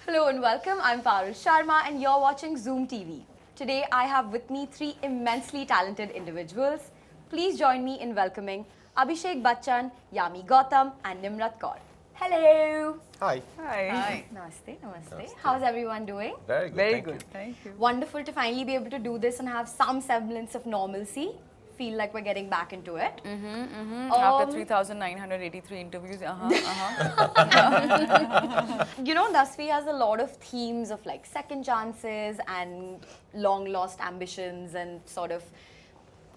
Hello and welcome. I'm Parul Sharma and you're watching Zoom TV. Today I have with me three immensely talented individuals. Please join me in welcoming Abhishek Bachchan, Yami Gautam and Nimrat Kaur. Hello. Hi. Hi. Namaste, namaste. How's everyone doing? Very good. Very thank good. You. Thank you. Wonderful to finally be able to do this and have some semblance of normalcy. Feel like we're getting back into it. After 3,983 interviews, You know, Dasvi has a lot of themes of like second chances and long lost ambitions and sort of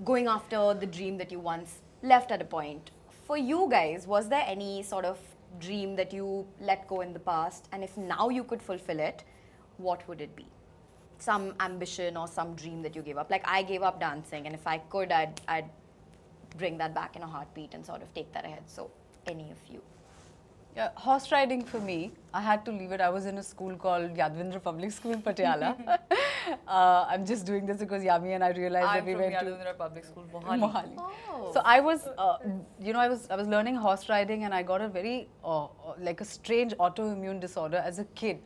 going after the dream that you once left at a point. For you guys, was there any sort of dream that you let go in the past? And if now you could fulfill it, what would it be? Some ambition or some dream that you gave up? Like I gave up dancing, and if I could, I'd bring that back in a heartbeat and sort of take that ahead. So, any of you? Yeah, horse riding for me, I had to leave it. I was in a school called Yadvindra Public School, Patiala. I'm just doing this because Yami and I realized that we went to Yadvindra Public School, Mohali. Mohali. Oh. So I was, I was learning horse riding, and I got a very like a strange autoimmune disorder as a kid,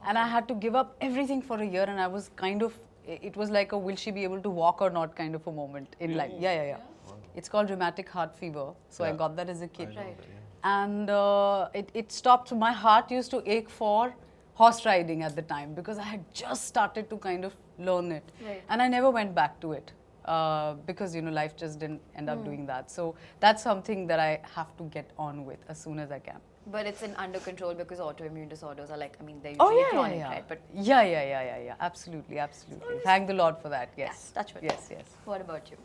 and I had to give up everything for a year, and I was kind of, it was like a will she be able to walk or not kind of a moment in life. Yeah. It's called rheumatic heart fever. So I got that as a kid. Right. And it stopped. My heart used to ache for horse riding at the time because I had just started to kind of learn it. Right. And I never went back to it because, life just didn't end up doing that. So that's something that I have to get on with as soon as I can. But it's under control because autoimmune disorders are like, I mean, they're usually chronic, right? But Yeah. Absolutely. Thank the Lord for that. Yes. touch wood. Yes. What about you?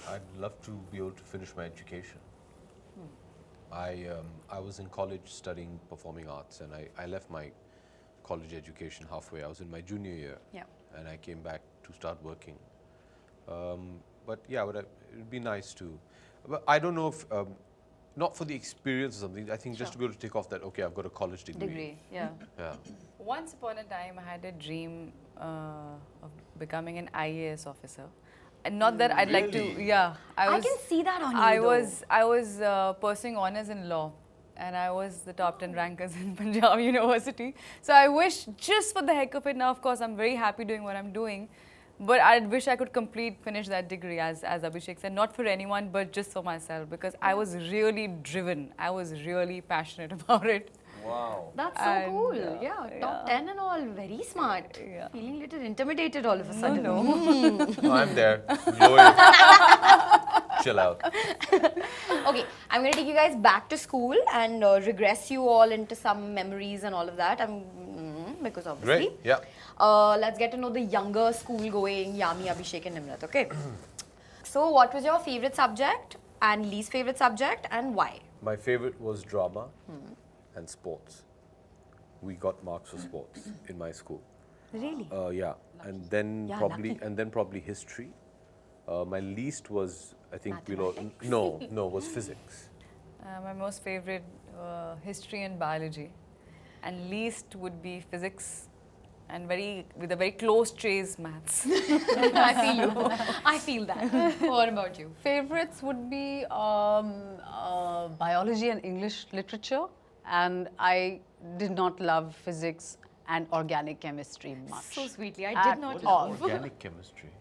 I'd love to be able to finish my education. I was in college studying performing arts, and I left my college education halfway. I was in my junior year, and I came back to start working. But yeah, it would be nice to. But I don't know if not for the experience or something. I think just to be able to take off that. Okay, I've got a college degree. Yeah. Yeah. Once upon a time, I had a dream of becoming an IAS officer. And not that I'd like to, Really? I can see that on you. I was pursuing honors in law, and I was the top 10 rankers in Punjab University. So I wish, just for the heck of it, now of course I'm very happy doing what I'm doing, but I wish I could finish that degree, as Abhishek said, not for anyone, but just for myself, because I was really driven. I was really passionate about it. Wow. That's so And, cool. Top 10 and all, very smart. Feeling a little intimidated all of a sudden. No, I'm there. Glowing. Chill out. Okay, I'm going to take you guys back to school and regress you all into some memories and all of that. Because obviously. Great. Yeah. Let's get to know the younger school-going Yami, Abhishek and Nimrat, okay? So what was your favorite subject and least favorite subject and why? My favorite was drama and sports. We got marks for sports in my school. Really? Yeah, and then Yeah, probably history. My least was, I think, was physics. My most favorite, history and biology. And least would be physics, and with a very close trace, maths. I feel you. I feel that. What about you? Favorites would be biology and English literature, and I did not love physics and organic chemistry much. So sweetly, I At did not all. love. Organic chemistry.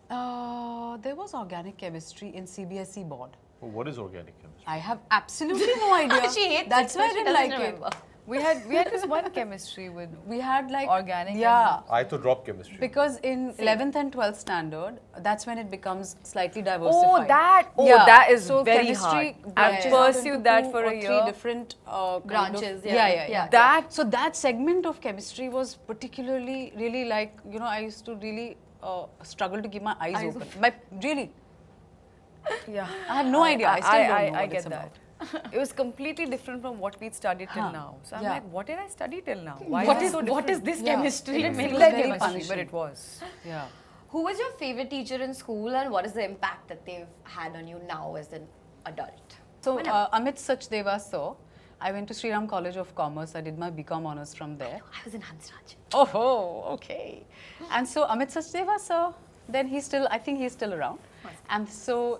There was organic chemistry in CBSE board. Oh, what is organic chemistry? I have absolutely no idea. She hates That's it, why I but she didn't doesn't like remember. it. We had this one chemistry with We had like organic. Yeah, I had to drop chemistry. because in 11th and 12th standard, that's when it becomes slightly diversified. that is so very chemistry hard. I've branches out pursued into that 2 for or a 3 year. different Branches, yeah. That- That segment of chemistry was particularly really like, I used to really struggle to keep my eyes open. Really, Yeah. I have no idea. I still don't know I what get it's that. about. It was completely different from what we'd studied till now. So I'm Yeah. like, what did I study till now? Why What it is so what different? is this Yeah. chemistry? It It feels feels like like very chemistry. But punishing. it was. Yeah. Who was your favorite teacher in school and what is the impact that they've had on you now as an adult? So, Amit Sachdeva sir, I went to Sriram College of Commerce. I did my BCom honors from there. I was in Hansraj. Oh, okay. And so Amit Sachdeva sir, then I think he's still around. And so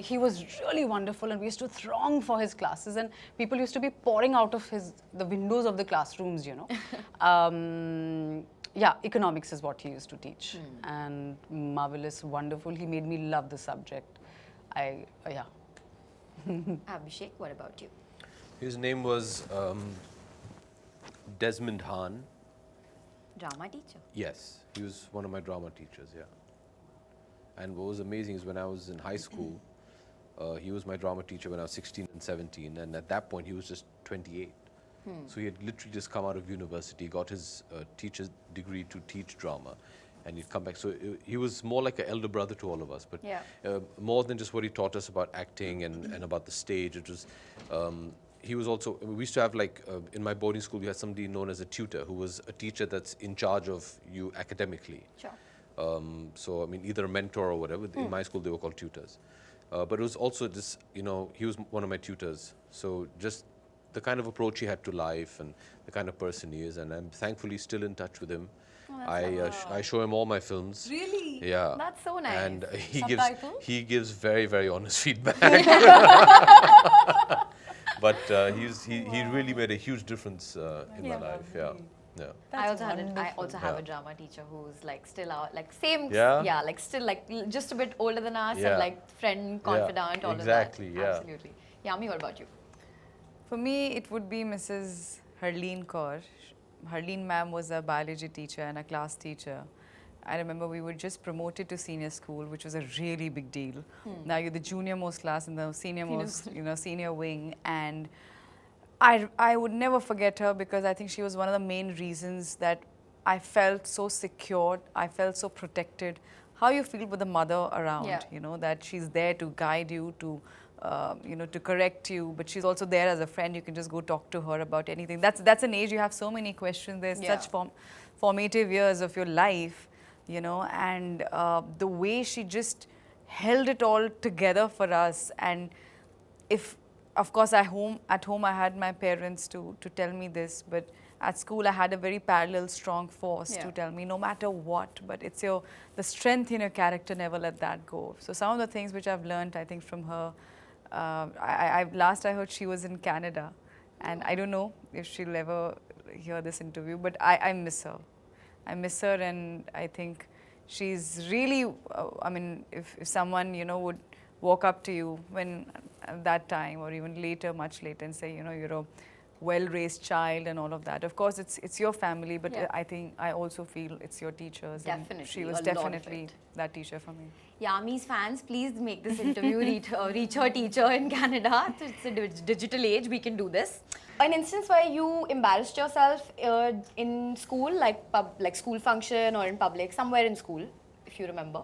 he was really wonderful, and we used to throng for his classes, and people used to be pouring out of the windows of the classrooms, you know. Yeah, economics is what he used to teach, and marvelous, wonderful. He made me love the subject. Yeah. Abhishek, what about you? His name was Desmond Hahn. Drama teacher. Yes, he was one of my drama teachers, yeah. And what was amazing is when I was in high school, he was my drama teacher when I was 16 and 17, and at that point he was just 28. So he had literally just come out of university, got his teacher's degree to teach drama, and he'd come back. So he was more like an elder brother to all of us, but Yeah. more than just what he taught us about acting and about the stage, it was, he was also, we used to have like, in my boarding school, we had somebody known as a tutor, who was a teacher that's in charge of you academically. Sure. So, I mean, either a mentor or whatever. In my school, they were called tutors. But it was also just, you know, he was one of my tutors. So just the kind of approach he had to life and the kind of person he is. And I'm thankfully still in touch with him. I show him all my films. Really? Yeah. That's so nice. And Subtitles? he gives very, very honest feedback. But he really made a huge difference in my life. Yeah. Yeah. I also have Yeah. a drama teacher who's like still out, like same, Yeah? like still like just a bit older than us Yeah. and like friend, confidant, all exactly, of that. yeah. Absolutely. Yami, what about you? For me, it would be Mrs. Harleen Kaur. Harleen ma'am was a biology teacher and a class teacher. I remember we were just promoted to senior school, which was a really big deal. Now you're the junior most class in the senior most, senior wing. And I would never forget her because I think she was one of the main reasons that I felt so secure, I felt so protected. How you feel with a mother around, Yeah. you know, that she's there to guide you, to to correct you, but she's also there as a friend. You can just go talk to her about anything. That's an age you have so many questions. There's Yeah. such formative years of your life, you know, and the way she just held it all together for us. And if, of course, at home I had my parents to tell me this, but at school I had a very parallel, strong force Yeah. to tell me no matter what, but it's the strength in your character, never let that go. So some of the things which I've learned, I think, from her, last I heard she was in Canada, and I don't know if she'll ever hear this interview, but I miss her. I miss her, and I think she's really, I mean, if someone, you know, would walk up to you when at that time or even later, much later, and say, you know, you're a well-raised child and all of that. Of course, it's your family, but Yeah. I think I also feel it's your teachers. And Definitely, she a was lot of definitely it. that teacher for me. Yami's fans, please make this interview reach her teacher in Canada. It's a digital age, we can do this. An instance where you embarrassed yourself in school, like school function or in public, somewhere in school, if you remember.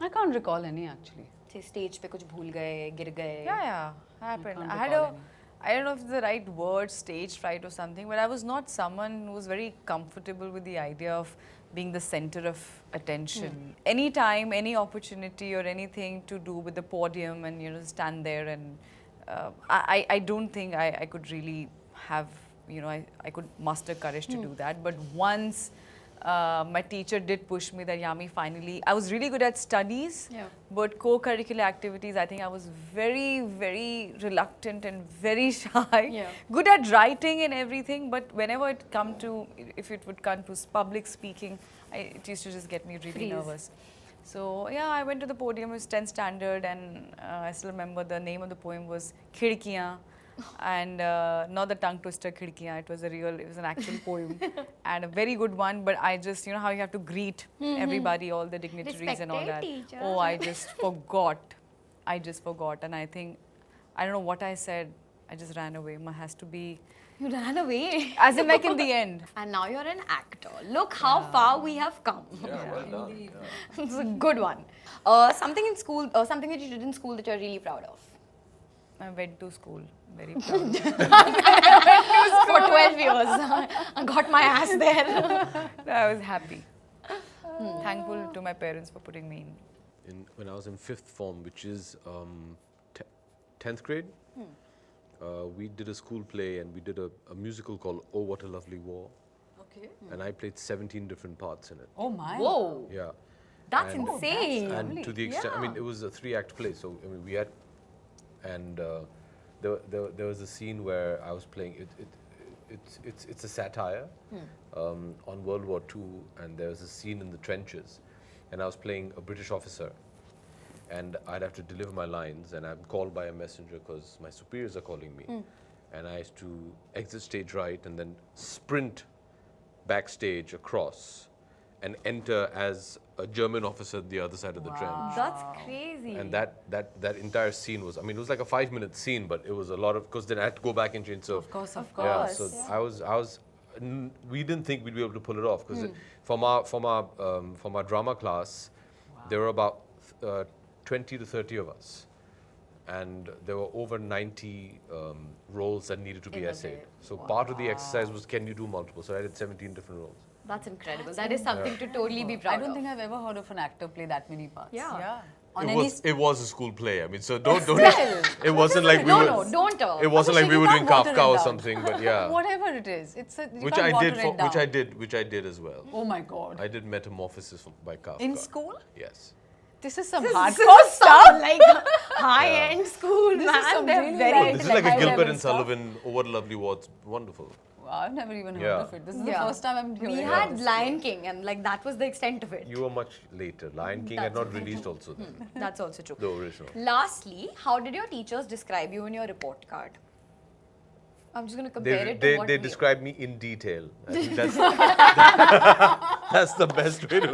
I can't recall any actually. Say stage pe kuch bhool gaye, gir gaye. Yeah, happened. can't I had recall any. I don't know if it's the right word, stage fright or something, but I was not someone who was very comfortable with the idea of being the center of attention. Any time, any opportunity or anything to do with the podium and, you know, stand there and I don't think I could really have, you know, I could muster courage to do that. But once my teacher did push me that, Yami, finally, I was really good at studies, Yeah. but co-curricular activities, I think I was very, very reluctant and very shy. Yeah. Good at writing and everything, but whenever if it would come to public speaking, it used to just get me really Freeze. nervous. So yeah, I went to the podium, it was 10th standard, and I still remember the name of the poem was Khidkiyan. And not the tongue twister Khidkiyan, it was an actual poem and a very good one, but I just, you know how you have to greet everybody, all the dignitaries and all Respected that. teacher. Oh, I just forgot. And I think, I don't know what I said, I just ran away. Has to be, You ran away. as in like in the end. And now you're an actor. Look how far we have come. Yeah, well done. Yeah. It's a good one. Something in school, something that you did in school that you're really proud of. I went to school, very proud. For 12 years. I got my ass there. I was happy. Thankful to my parents for putting me in. When I was in 5th form, which is 10th grade, we did a school play and we did a musical called Oh What a Lovely War. Okay. And I played 17 different parts in it. Oh my. Whoa. Yeah. That's And- insane. And to the extent, I mean, it was a 3-act play. So I mean, we had, and there was a scene where I was playing. It's a satire on World War II, and there was a scene in the trenches, and I was playing a British officer, and I'd have to deliver my lines, and I'm called by a messenger because my superiors are calling me, and I used to exit stage right and then sprint backstage across and enter as a German officer at the other side of the trench. That's crazy. And that entire scene was, I mean, it was like a 5-minute scene, but it was a lot of, because then I had to go back and change. So Of course. yeah, course. so I was, we didn't think we'd be able to pull it off because from our drama class, there were about 20 to 30 of us, and there were over 90 roles that needed to be In a essayed. day. So part of the exercise was, can you do multiple? So I did 17 different roles. That's incredible. That is something to totally be proud I of. don't think I've ever heard of an actor play that many parts. Yeah. Yeah. On It was a school play. I mean, so don't. Still. It wasn't like we No, were. no, don't. It wasn't like Abhishek, we you were doing can't water Kafka it or down. something, but yeah. Whatever it is, it's a, you Which can't I water did. it down. Which I did as well. Oh my God. I did Metamorphosis by Kafka. In school? Yes. This is some This hardcore is stuff. some, like high-end school, This is man. some They're really very like- This is like a high-level Gilbert and stuff. Sullivan, Oh What a Lovely Words. Wonderful. I've never even heard Yeah. of it. This is Yeah. the first time I'm hearing We about had this. Lion King, and like that was the extent of it. You were much later. Lion King had not released also then. That's also true. The original. Lastly, how did your teachers describe you in your report card? I'm just going to compare it to what They we- describe me in detail. I think that's that's the best way to.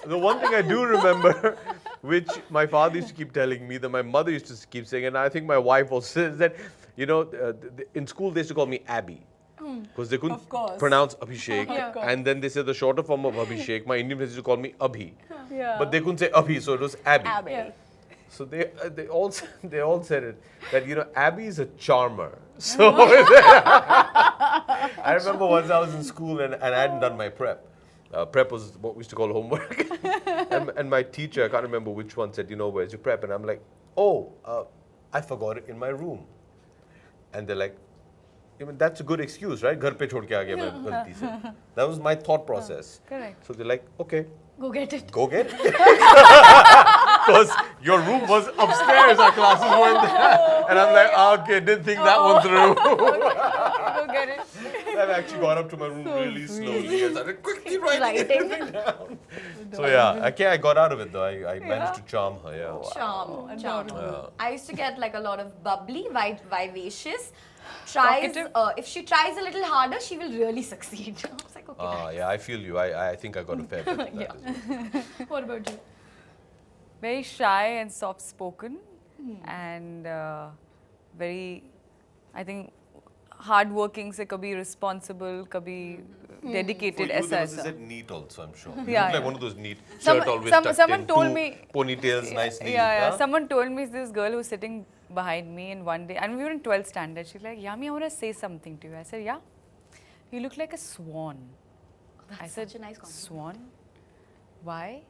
The one thing I do remember, which my father used to keep telling me, that my mother used to keep saying, and I think my wife also says that, you know, in school they used to call me Abby. Because they couldn't Of course. pronounce Abhishek. Of course. And then they said the shorter form of Abhishek. My Indian friends used to call me Abhi. Yeah. But they couldn't say Abhi, so it was Abby. Abby. Yeah. So they all said it, that, you know, Abby is a charmer. So I remember once I was in school and I hadn't done my prep. Prep was what we used to call homework. and my teacher, I can't remember which one, said, you know, where's your prep? And I'm like, oh, I forgot it in my room. And they're like, I mean, that's a good excuse, right? Ghar pe chhod ke aa gaya main galti se. That was my thought process. Correct. So they're like, okay, Go get it. go get it. Because your room was upstairs, our classes weren't there. And I'm like, okay, didn't think that one through. Go get it. I've actually gone up to my room really slowly and started quickly writing Writing. it down. So yeah, I got out of it though. I managed to charm her, yeah. Charm. Yeah. I used to get like a lot of bubbly, vivacious. Tries, if she tries a little harder, she will really succeed. I was like, okay. Yeah, I feel you. I think I got a fair bit of that as well. What about you? Very shy and soft spoken and very, I think, hardworking se kabhi responsible, kabhi dedicated For you, there was ऐसा said neat also, I'm sure. You Yeah, look like yeah. one of those neat shirt always tucked someone in, told two me- ponytails nicely. Yeah. huh? Someone told me this girl who's sitting behind me, and one day, and we were in 12th standard. She's like, Yami, I want to say something to you. I said, yeah. You look like a swan. I said, such a nice compliment. Swan? Why?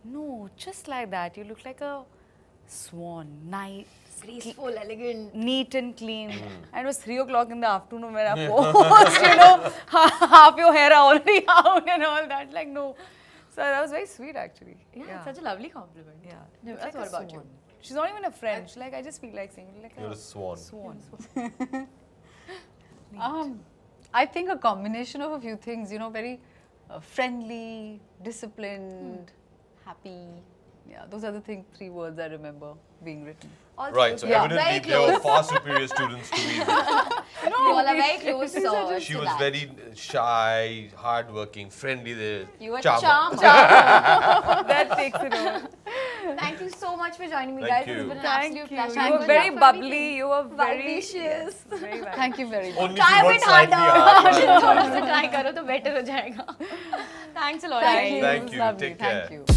No, just like that. You look like a swan. Nice, Graceful, elegant. neat and clean. And it was 3 o'clock in the afternoon when I posed, you know, half your hair already out and all that. Like, no. So that was very sweet, actually. Yeah, it's such a lovely compliment. Yeah. No, Looks like what a about you? swan. She's not even a friend. She's like, I just feel like saying, like You're a swan. Swan. I think a combination of a few things, you know, very friendly, disciplined, happy. Yeah, those are the 3 words I remember being written. Also, Right, so yeah, evidently very they were close. far superior students to me. You all are very close. She was very shy, hardworking, friendly. You were charmer. charmed. That takes it over. Thank you so much for joining me, Thank guys. It's you. been an Thank absolute you. pleasure. You were Good very luck for bubbly. everything. You were very Vivacious. yes, very vivacious. Thank you very much. Only Try she a got bit slightly harder. hard. थोड़ा सा try करो तो better हो जाएगा. Thanks a lot. Thank you. Thank It was you. lovely. Take care. Thank you.